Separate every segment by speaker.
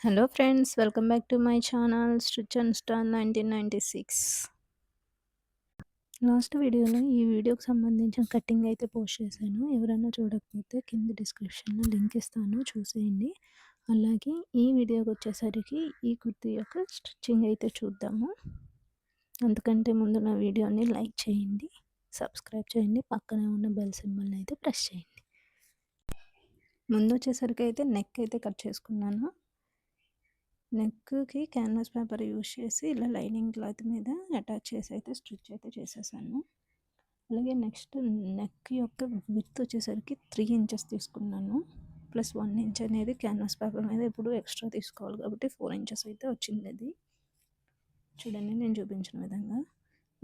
Speaker 1: Hello friends, welcome back to my channel stitch and star 1996. Last వీడియోలో ఈ వీడియోకి సంబంధించిన కటింగ్ అయితే పోస్ట్ చేశాను. ఎవరైనా చూడకపోతే కింద డిస్క్రిప్షన్లో లింక్ ఇస్తాను, చూసేయండి. అలాగే ఈ వీడియోకి వచ్చేసరికి ఈ కుర్తీ యొక్క స్టిచ్చింగ్ అయితే చూద్దాము. అంతకంటే ముందు నా వీడియోని లైక్ చేయండి, సబ్స్క్రైబ్ చేయండి, పక్కనే ఉన్న బెల్ సింబల్ని అయితే ప్రెస్ చేయండి. ముందు వచ్చేసరికి అయితే నెక్ అయితే కట్ చేసుకున్నాను. నెక్కి క్యాన్వాస్ పేపర్ యూజ్ చేసి ఇలా లైనింగ్ క్లాత్ మీద అటాచ్ చేసి అయితే స్టిచ్ అయితే చేసేసాను. అలాగే నెక్స్ట్ నెక్ యొక్క విడ్త్ వచ్చేసరికి 3 ఇంచెస్ తీసుకున్నాను. ప్లస్ 1 ఇంచ్ అనేది క్యాన్వాస్ పేపర్ మీద ఇప్పుడు ఎక్స్ట్రా తీసుకోవాలి కాబట్టి 4 ఇంచెస్ అయితే వచ్చింది. అది చూడండి నేను చూపించిన విధంగా.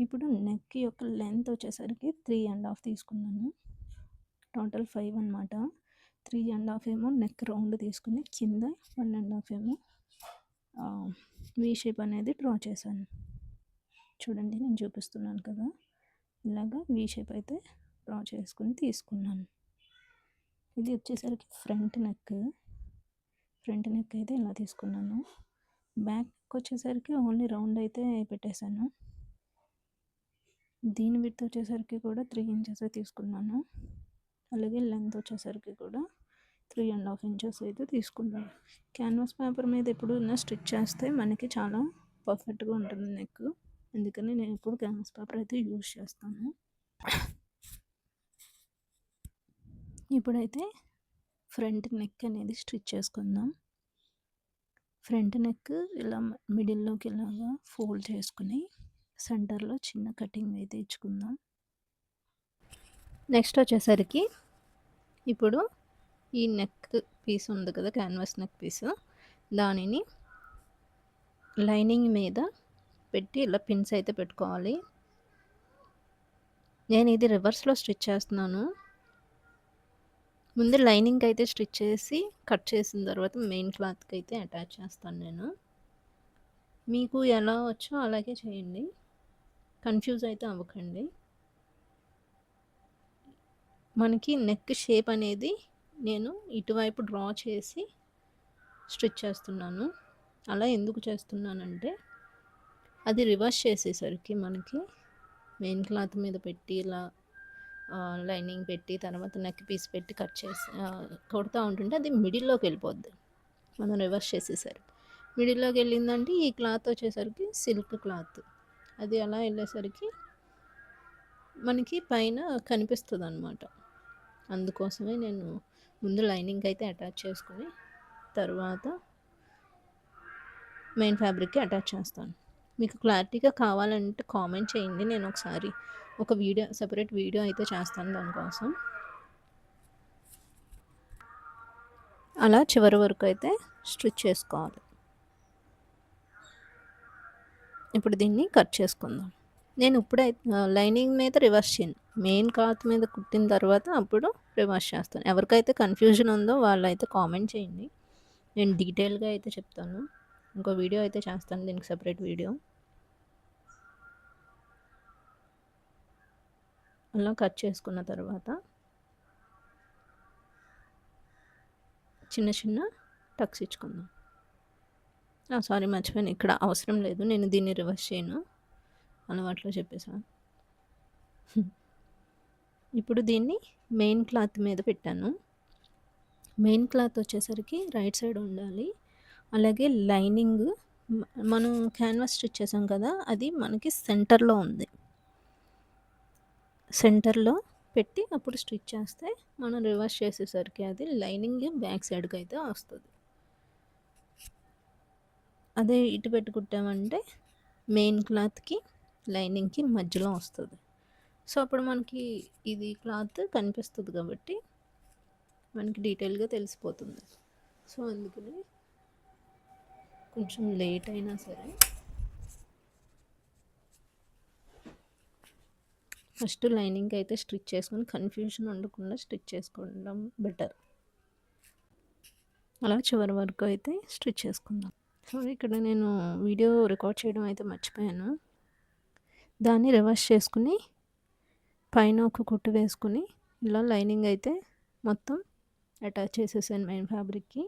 Speaker 1: ఇప్పుడు నెక్ యొక్క లెంత్ వచ్చేసరికి 3.5 తీసుకున్నాను. టోటల్ 5 అనమాట. 3.5 ఏమో నెక్ రౌండ్ తీసుకుని కింద 1.5 ఏమో వీ షేప్ అనేది డ్రా చేశాను. చూడండి నేను చూపిస్తున్నాను కదా, ఇలాగా వీ షేప్ అయితే డ్రా చేసుకుని తీసుకున్నాను. ఇది వచ్చేసరికి ఫ్రంట్ నెక్ అయితే ఇలా తీసుకున్నాను. బ్యాక్ నెక్ వచ్చేసరికి ఓన్లీ రౌండ్ అయితే పెట్టేశాను. దీని విడ్త్ వచ్చేసరికి కూడా 3 ఇంచెస్ తీసుకున్నాను. అలాగే లెంత్ వచ్చేసరికి కూడా 3.5 ఇంచెస్ అయితే తీసుకున్నాను. క్యాన్వాస్ పేపర్ మీద ఎప్పుడైనా స్టిచ్ చేస్తే మనకి చాలా పర్ఫెక్ట్గా ఉంటుంది నెక్, అందుకని నేను ఇప్పుడు క్యాన్వాస్ పేపర్ అయితే యూజ్ చేస్తాను. ఇప్పుడైతే ఫ్రంట్ నెక్ అనేది స్టిచ్ చేసుకుందాం. ఫ్రంట్ నెక్ ఇలా మిడిల్లోకి ఇలాగా ఫోల్డ్ చేసుకుని సెంటర్లో చిన్న కటింగ్ అయితే ఇచ్చుకుందాం. నెక్స్ట్ వచ్చేసరికి ఇప్పుడు ఈ నెక్ పీస్ ఉంది కదా, క్యాన్వాస్ నెక్ పీస్, దానిని లైనింగ్ మీద పెట్టి ఇలా పిన్స్ అయితే పెట్టుకోవాలి. నేను ఇది రివర్స్లో స్టిచ్ చేస్తున్నాను. ముందు లైనింగ్ అయితే స్టిచ్ చేసి కట్ చేసిన తర్వాత మెయిన్ క్లాత్కి అయితే అటాచ్ చేస్తాను నేను. మీకు ఎలా వచ్చో అలాగే చేయండి, కన్ఫ్యూజ్ అయితే అవ్వకండి. మనకి నెక్ షేప్ అనేది నేను ఇటువైపు డ్రా చేసి స్టిచ్ చేస్తున్నాను. అలా ఎందుకు చేస్తున్నానంటే అది రివర్స్ చేసేసరికి మనకి మెయిన్ క్లాత్ మీద పెట్టి ఇలా లైనింగ్ పెట్టి తర్వాత నెక్ పీస్ పెట్టి కట్ చేసి కొడుతూ ఉంటుంటే అది మిడిల్లోకి వెళ్ళిపోద్ది. మనం రివర్స్ చేసేసరికి మిడిల్లోకి వెళ్ళిందంటే ఈ క్లాత్ వచ్చేసరికి సిల్క్ క్లాత్, అది అలా వెళ్ళేసరికి మనకి పైన కనిపిస్తుంది అన్నమాట. అందుకోసమే నేను ముందు లైనింగ్ అయితే అటాచ్ చేసుకుని తర్వాత మెయిన్ ఫ్యాబ్రిక్కి అటాచ్ చేస్తాను. మీకు క్లారిటీగా కావాలంటే కామెంట్ చేయండి, నేను ఒకసారి ఒక వీడియో సెపరేట్ వీడియో అయితే చేస్తాను దానికోసం. అలా చివరి వరకు అయితే స్టిచ్ చేసుకోవాలి. ఇప్పుడు దీన్ని కట్ చేసుకుందాం. నేను ఇప్పుడే లైనింగ్ మీద రివర్స్ చేయను, మెయిన్ క్లాత్ మీద కుట్టిన తర్వాత అప్పుడు రివర్స్ చేస్తాను. ఎవరికైతే కన్ఫ్యూజన్ ఉందో వాళ్ళైతే కామెంట్ చేయండి, నేను డీటెయిల్గా అయితే చెప్తాను. ఇంకో వీడియో అయితే చేస్తాను దీనికి సెపరేట్ వీడియో. అలా కట్ చేసుకున్న తర్వాత చిన్న చిన్న టక్స్ ఇచ్చుకుందాం. సారీ మర్చిపోయాను, ఇక్కడ అవసరం లేదు, నేను దీన్ని రివర్స్ చేయను, అలవాట్లో చెప్పేసాను. ఇప్పుడు దీన్ని మెయిన్ క్లాత్ మీద పెట్టాను. మెయిన్ క్లాత్ వచ్చేసరికి రైట్ సైడ్ ఉండాలి. అలాగే లైనింగ్ మనం క్యాన్వాస్ స్టిచ్ చేసాం కదా, అది మనకి సెంటర్లో ఉంది. సెంటర్లో పెట్టి అప్పుడు స్టిచ్ చేస్తే మనం రివర్స్ చేసేసరికి అది లైనింగ్ బ్యాక్ సైడ్కి అయితే వస్తుంది. అదే ఇటు పెట్టుకుంటామంటే మెయిన్ క్లాత్కి లైనింగ్కి మధ్యలో వస్తుంది. సో అప్పుడు మనకి ఇది క్లాత్ కనిపిస్తుంది కాబట్టి మనకి డీటెయిల్గా తెలిసిపోతుంది. సో అందుకని కొంచెం లేట్ అయినా సరే ఫస్ట్ లైనింగ్ అయితే స్టిచ్ చేసుకొని కన్ఫ్యూజన్ ఉండకుండా స్టిచ్ చేసుకోవడం బెటర్. అలా చివరి వరకు అయితే స్టిచ్ చేసుకుందాం. సో ఇక్కడ నేను వీడియో రికార్డ్ చేయడం అయితే మర్చిపోయాను. దాన్ని రివర్స్ చేసుకుని పైన ఒక కుట్టు వేసుకుని ఇలా లైనింగ్ అయితే మొత్తం అటాచ్ చేసేసాను మెయిన్ ఫ్యాబ్రిక్కి.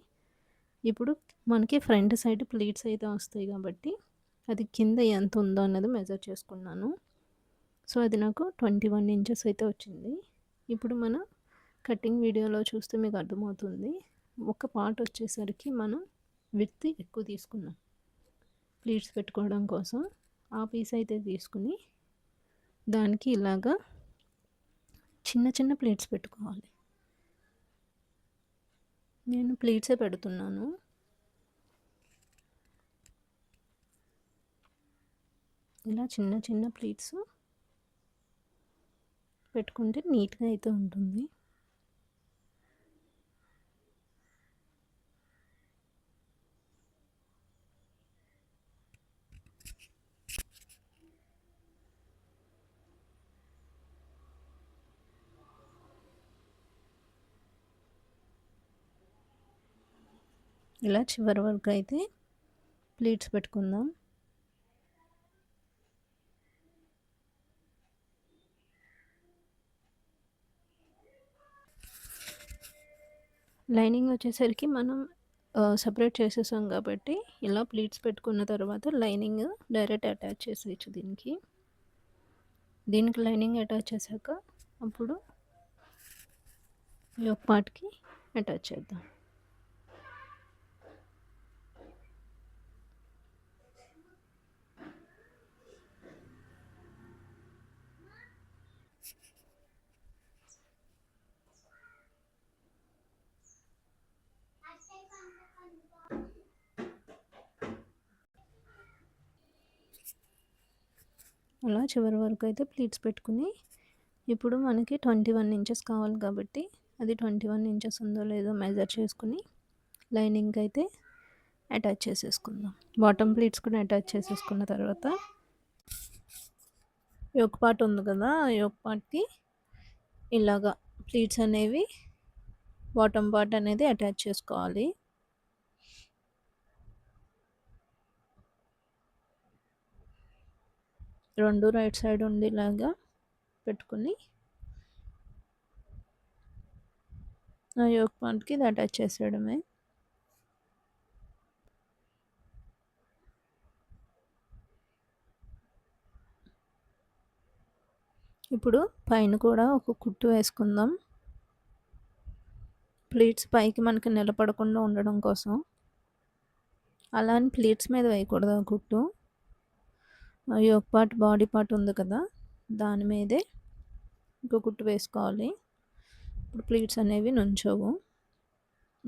Speaker 1: ఇప్పుడు మనకి ఫ్రంట్ సైడ్ ప్లీట్స్ అయితే వస్తాయి కాబట్టి అది కింద ఎంత ఉందో అన్నది మెజర్ చేసుకున్నాను. సో అది నాకు 21 ఇంచెస్ అయితే వచ్చింది. ఇప్పుడు మన కటింగ్ వీడియోలో చూస్తే మీకు అర్థమవుతుంది. ఒక పార్ట్ వచ్చేసరికి మనం విడ్త్ ఎక్కువ తీసుకున్నాం ప్లీట్స్ పెట్టుకోవడం కోసం. ఆ పీస్ అయితే తీసుకుని దానికి ఇలాగా చిన్న చిన్న ప్లేట్స్ పెట్టుకోవాలి. నేను ప్లేట్సే పెడుతున్నాను. ఇలా చిన్న చిన్న ప్లేట్స్ పెట్టుకుంటే నీట్గా అయితే ఉంటుంది. ఇలా చివరి వరకు అయితే ప్లేట్స్ పెట్టుకుందాం. లైనింగ్ వచ్చేసరికి మనం సపరేట్ చేసేసాం కాబట్టి ఇలా ప్లీట్స్ పెట్టుకున్న తర్వాత లైనింగ్ డైరెక్ట్ అటాచ్ చేసేయచ్చు దీనికి. దీనికి లైనింగ్ అటాచ్ చేశాక అప్పుడు ఈ ఒక పార్ట్కి అటాచ్ చేద్దాం. అలా చివరి వరకు అయితే ప్లీట్స్ పెట్టుకుని ఇప్పుడు మనకి 21 ఇంచెస్ కావాలి కాబట్టి అది 21 ఇంచెస్ ఉందో లేదో మెజర్ చేసుకుని లైనింగ్కి అయితే అటాచ్ చేసేసుకుందాం. బాటమ్ ప్లీట్స్ కూడా అటాచ్ చేసేసుకున్న తర్వాత యోక్ పార్ట్ ఉంది కదా, యోక్ పార్ట్కి ఇలాగా ప్లీట్స్ అనేవి బాటమ్ పార్ట్ అనేది అటాచ్ చేసుకోవాలి. రెండు రైట్ సైడ్ ఉండేలాగా పెట్టుకుని ఆ యోక్ పార్ట్కి ఇది అటాచ్ చేసేయడమే. ఇప్పుడు పైన కూడా ఒక కుట్టు వేసుకుందాం. ప్లీట్స్ పైకి మనకి నిలబడకుండా ఉండడం కోసం. అలా అని ప్లీట్స్ మీద వేయకూడదు ఆ కుట్టు. యోక్ పార్ట్ బాడీ పార్ట్ ఉంది కదా, దాని మీదే ఇంకో కుట్టు వేసుకోవాలి. ఇప్పుడు ప్లీట్స్ అనేవి నుంచోవు.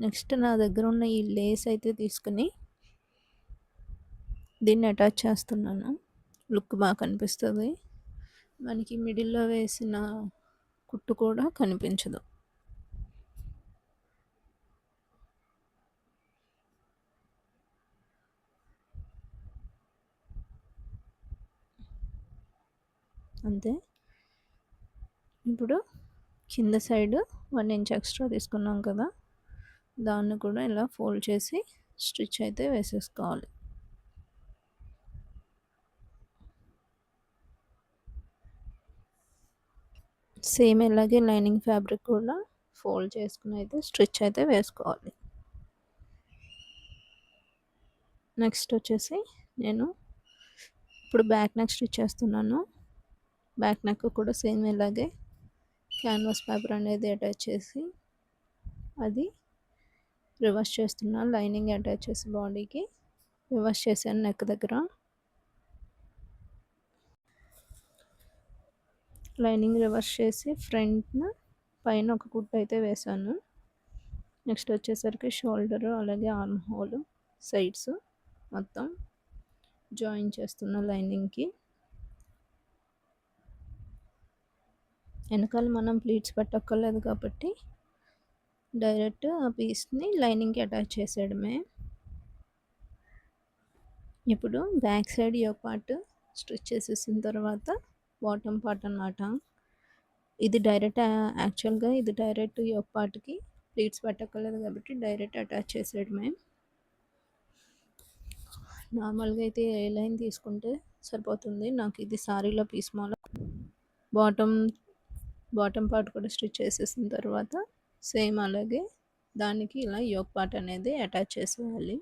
Speaker 1: నెక్స్ట్ నా దగ్గర ఉన్న ఈ లేస్ అయితే తీసుకుని దీన్ని అటాచ్ చేస్తున్నాను. లుక్ బాగా కనిపిస్తుంది. మనకి మిడిల్లో వేసిన కుట్టు కూడా కనిపించదు. అంతే. ఇప్పుడు కింద సైడ్ 1 ఇంచ్ ఎక్స్ట్రా తీసుకున్నాం కదా, దాన్ని కూడా ఇలా ఫోల్డ్ చేసి స్టిచ్ అయితే వేసేసుకోవాలి. సేమ్ ఇలాగే లైనింగ్ ఫ్యాబ్రిక్ కూడా ఫోల్డ్ చేసుకుని అయితే స్టిచ్ అయితే వేసుకోవాలి. నెక్స్ట్ వచ్చేసి నేను ఇప్పుడు బ్యాక్ నెక్ స్టిచ్ చేస్తున్నాను. బ్యాక్ నెక్ కూడా సేమ్ ఇలాగే క్యాన్వాస్ పేపర్ అనేది అటాచ్ చేసి అది రివర్స్ చేస్తున్నాను. లైనింగ్ అటాచ్ చేసి బాడీకి రివర్స్ చేశాను నెక్ దగ్గర. లైనింగ్ రివర్స్ చేసి ఫ్రంట్న పైన ఒక కుట్టు అయితే వేసాను. నెక్స్ట్ వచ్చేసరికి షోల్డర్ అలాగే ఆర్మ్ హోల్ సైడ్స్ మొత్తం జాయిన్ చేస్తున్న లైనింగ్కి. వెనకాల మనం ప్లీట్స్ పెట్టక్కర్లేదు కాబట్టి డైరెక్ట్ ఆ పీస్ని లైనింగ్కి అటాచ్ చేసేయడమే. ఇప్పుడు back side yoke part stitch చేసేసిన తర్వాత బాటమ్ పార్ట్ అన్నమాట. ఇది డైరెక్ట్ యాక్చువల్గా ఇది డైరెక్ట్ యోక్ పార్ట్కి ప్లీట్స్ పెట్టక్కర్లేదు కాబట్టి డైరెక్ట్ అటాచ్ చేసేయడమే. నార్మల్గా అయితే ఏ లైన్ తీసుకుంటే సరిపోతుంది. నాకు ఇది సారీలో పీస్ మోడల్. బాటమ్ పార్ట్ కూడా స్టిచ్ చేసేసిన తర్వాత సేమ్ అలాగే దానికి ఇలా యోక్ పార్ట్ అనేది అటాచ్ చేసేయాలి.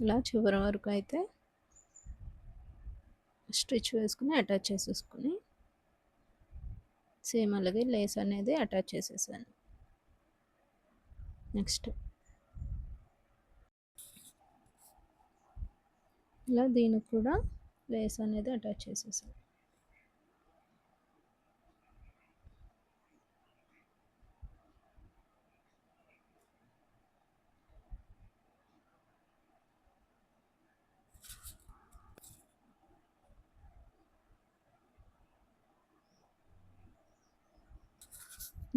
Speaker 1: ఇలా చివరి వరకు అయితే స్టిచ్ వేసుకుని అటాచ్ చేసేసుకుని సేమ్ అలాగే లేస్ అనేది అటాచ్ చేసేసాను. నెక్స్ట్ ఇలా దీనికి కూడా లేస్ అనేది అటాచ్ చేసేసాను.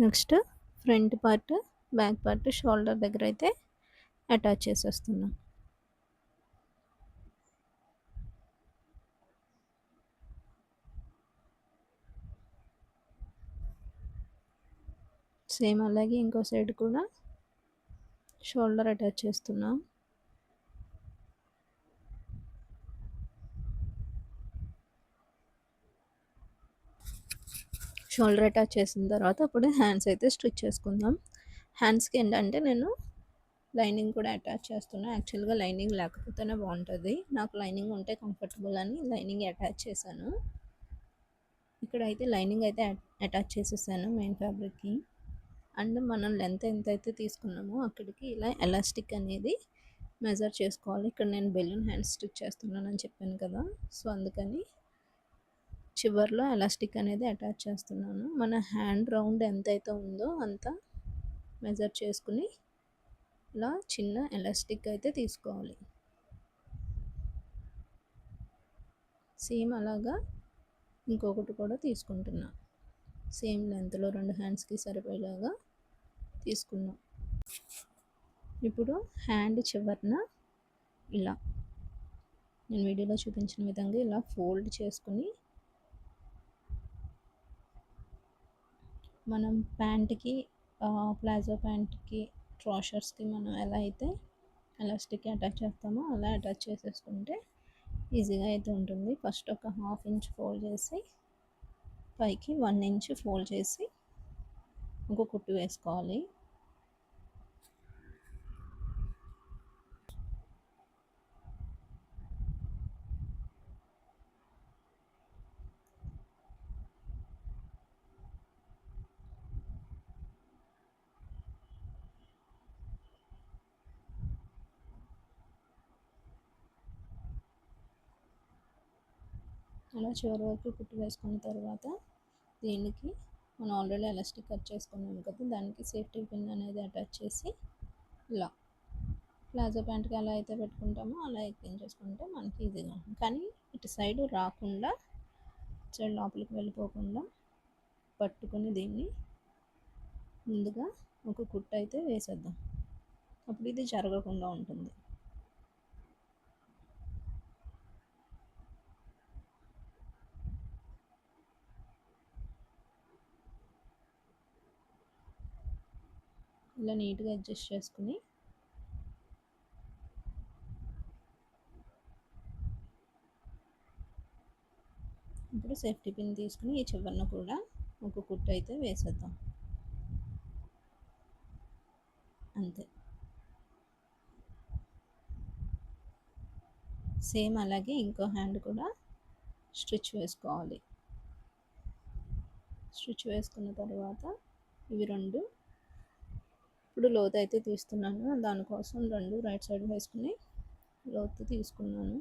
Speaker 1: Next front part, back part, shoulder దగ్గర అయితే అటాచ్ చేసేస్తున్నాం. సేమ్ అలాగే ఇంకో సైడ్ కూడా షోల్డర్ అటాచ్ చేస్తున్నాం. షోల్డర్ అటాచ్ చేసిన తర్వాత అప్పుడు హ్యాండ్స్ అయితే స్టిచ్ చేసుకుందాం. హ్యాండ్స్కి ఏంటంటే నేను లైనింగ్ కూడా అటాచ్ చేస్తున్నా. యాక్చువల్గా లైనింగ్ లేకపోతేనే బాగుంటుంది, నాకు లైనింగ్ ఉంటే కంఫర్టబుల్ అని లైనింగ్ అటాచ్ చేశాను. ఇక్కడైతే లైనింగ్ అయితే అటాచ్ చేసేసాను మెయిన్ ఫ్యాబ్రిక్కి. అండ్ మనం లెంత్ ఎంత అయితే తీసుకున్నామో అక్కడికి ఇలా ఎలాస్టిక్ అనేది మెజర్ చేసుకోవాలి. ఇక్కడ నేను బెలూన్ హ్యాండ్స్ స్టిచ్ చేస్తున్నానని చెప్పాను కదా, సో అందుకని చివర్లో ఎలాస్టిక్ అనేది అటాచ్ చేస్తున్నాను. మన హ్యాండ్ రౌండ్ ఎంతైతే ఉందో అంత మెజర్ చేసుకుని ఇలా చిన్న ఎలాస్టిక్ అయితే తీసుకోవాలి. సేమ్ అలాగా ఇంకొకటి కూడా తీసుకుంటున్నా. సేమ్ లెంత్లో 2 హ్యాండ్స్కి సరిపోయేలాగా తీసుకున్నాం. ఇప్పుడు హ్యాండ్ చివరన ఇలా నేను వీడియోలో చూపించిన విధంగా ఇలా ఫోల్డ్ చేసుకుని మనం ప్యాంట్కి, ప్లాజో ప్యాంట్కి, ట్రౌజర్స్కి మనం ఎలా అయితే ఎలాస్టిక్ అటాచ్ చేస్తామో అలా అటాచ్ చేసేసుకుంటే ఈజీగా అయితే ఉంటుంది. ఫస్ట్ ఒక 1/2 ఇంచ్ ఫోల్డ్ చేసి పైకి 1 ఇంచ్ ఫోల్డ్ చేసి ఒక కుట్టు వేసుకోవాలి. అలా చివరి వరకు కుట్టు వేసుకున్న తర్వాత దీనికి మనం ఆల్రెడీ ఎలాస్టిక్ కట్ చేసుకున్నాం కదా, దానికి సేఫ్టీ పిన్ అనేది అటాచ్ చేసి ఇలా ప్లాజో ప్యాంట్కి ఎలా అయితే పెట్టుకుంటామో అలా ఎక్కించేసుకుంటే మనకి ఈజీగా ఉంటుంది. కానీ ఇటు సైడ్ రాకుండా, సైడ్ లోపలికి వెళ్ళిపోకుండా పట్టుకొని దీన్ని ముందుగా ఒక కుట్టు అయితే వేసేద్దాం. అప్పుడు ఇది జరగకుండా ఉంటుంది. ఇలా నీట్గా అడ్జస్ట్ చేసుకుని ఇప్పుడు సేఫ్టీ పిన్ తీసుకుని ఈ చివరన కూడా ఒక కుట్టు అయితే వేసేద్దాం. అంతే. సేమ్ అలాగే ఇంకో హ్యాండ్ కూడా స్టిచ్ వేసుకోవాలి. స్టిచ్ వేసుకున్న తర్వాత ఇవి రెండు ఇప్పుడు లోతు అయితే తీస్తున్నాను. దానికోసం 2 రైట్ సైడ్ వేసుకుని లోతు తీసుకున్నాను.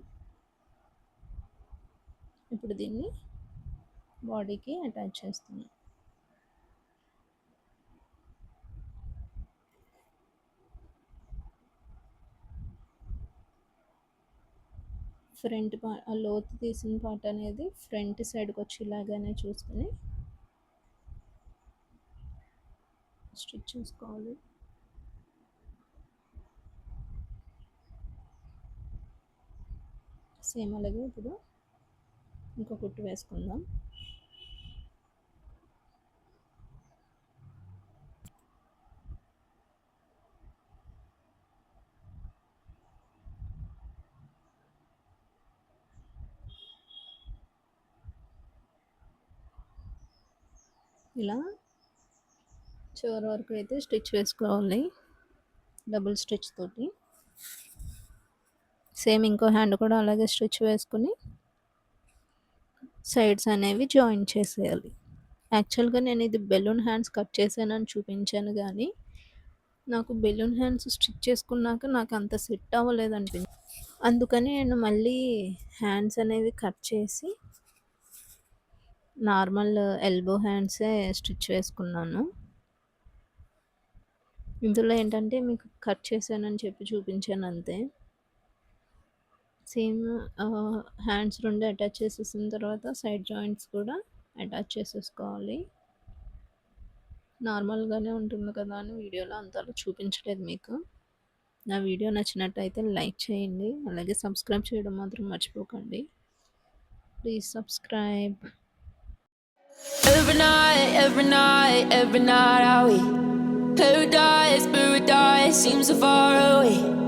Speaker 1: ఇప్పుడు దీన్ని బాడీకి అటాచ్ చేస్తున్నాను. ఫ్రంట్ పార్ట్, ఆ లోతు తీసిన పార్ట్ అనేది ఫ్రంట్ సైడ్కి వచ్చేలాగానే చూసుకుని స్టిచ్ చేసుకోవాలి. సేమ్ అలాగే ఇప్పుడు ఇంకో కుట్టు వేసుకుందాం. ఇలా చివరి వరకు అయితే స్టిచ్ వేసుకోవాలి డబుల్ స్టిచ్ తోటి. సేమ్ ఇంకో హ్యాండ్ కూడా అలాగే స్టిచ్ వేసుకుని సైడ్స్ అనేవి జాయిన్ చేసేయాలి. యాక్చువల్గా నేను ఇది బెలూన్ హ్యాండ్స్ కట్ చేశానని చూపించాను, కానీ నాకు బెలూన్ హ్యాండ్స్ స్టిచ్ చేసుకున్నాక నాకు అంత సెట్ అవ్వలేదు అనిపించింది. అందుకని నేను మళ్ళీ హ్యాండ్స్ అనేవి కట్ చేసి నార్మల్ ఎల్బో హ్యాండ్సే స్టిచ్ వేసుకున్నాను. ఇందులో ఏంటంటే మీకు కట్ చేశానని చెప్పి చూపించాను అంతే. సేమ్ హ్యాండ్స్ 2 అటాచ్ చేసేసిన తర్వాత సైడ్ జాయింట్స్ కూడా అటాచ్ చేసేసుకోవాలి. నార్మల్గానే ఉంటుంది కదా అని వీడియోలో అంతలా చూపించలేదు మీకు. నా వీడియో నచ్చినట్టయితే లైక్ చేయండి, అలాగే సబ్స్క్రైబ్ చేయడం మాత్రం మర్చిపోకండి. Please subscribe.
Speaker 2: Every night, every night, every night I wait. Paradise, paradise seems so far away.